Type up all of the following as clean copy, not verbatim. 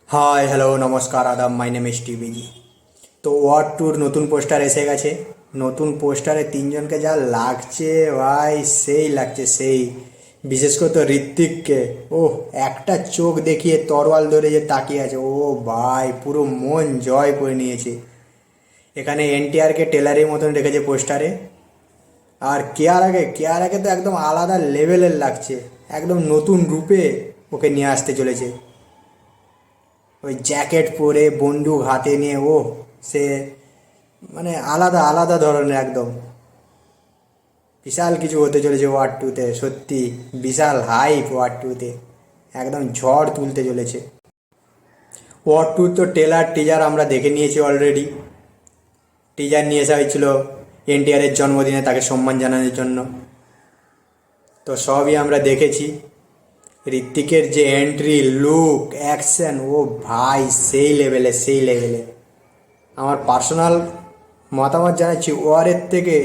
Hi hello নমস্কার আদাব, my name S টিভিজি। তো ওয়ার টুর নতুন পোস্টার এসে গেছে। নতুন পোস্টারে তিনজনকে যা লাগছে ভাই, সেই লাগছে সেই। বিশেষ করে তো ঋত্বিককে, ওহ, একটা চোখ দেখিয়ে তরোয়াল ধরে যে তাকিয়ে আছে, ও ভাই পুরো মন জয় করে নিয়েছে। এখানে এনটিআরকে টেলারের মতন রেখেছে পোস্টারে। আর কেয়ার আগে তো একদম আলাদা লেভেলের লাগছে, একদম নতুন রূপে ওকে নিয়ে আসতে চলেছে। ওই জ্যাকেট পরে বন্দুক হাতে নিয়ে, ও সে মানে আলাদা আলাদা ধরনের একদম বিশাল কিছু হতে চলেছে ওয়ার টুতে। সত্যি বিশাল হাইপ ওয়ার টুতে, একদম ঝড় তুলতে চলেছে। ওয়ার টু তো টেলার টিজার আমরা দেখে নিয়েছি অলরেডি। টিজার নিয়ে আসা হয়েছিল এনটিআরের জন্মদিনে তাকে সম্মান জানানোর জন্য। তো সবই আমরা দেখেছি। ঋত্বিকের যে এন্ট্রি, লুক, অ্যাকশন, ও ভাই সেই লেভেলে সেই লেভেলে। আমার পার্সোনাল মতামত জানাচ্ছি, ওয়ারের থেকে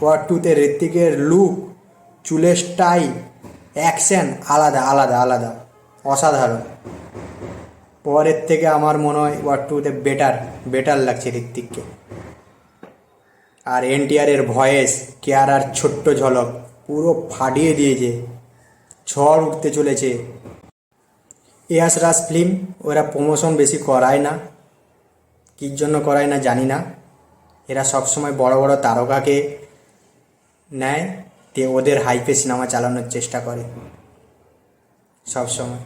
ওয়ার টুতে ঋত্বিকের লুক, চুলের স্টাইল, অ্যাকশন আলাদা আলাদা আলাদা, অসাধারণ। ওয়ারের থেকে আমার মনে হয় ওয়ার টুতে বেটার বেটার লাগছে ঋত্বিককে। আর এনটিআরের ভয়েস, কেয়ারার ছোট্ট ঝলক পুরো ফাটিয়ে দিয়েছে। ঝড় উঠতে চলেছে। ইয়াস রাজ ফিল্ম, ওরা প্রমোশন বেশি করায় না, কির জন্য করায় না জানি না। এরা সবসময় বড় বড় তারকাকে নেয়, দিয়ে ওদের হাইপে সিনেমা চালানোর চেষ্টা করে সবসময়।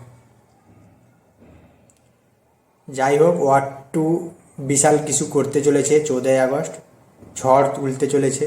যাই হোক, ওয়ার টু বিশাল কিছু করতে চলেছে। 14ই আগস্ট ঝড় তুলতে চলেছে।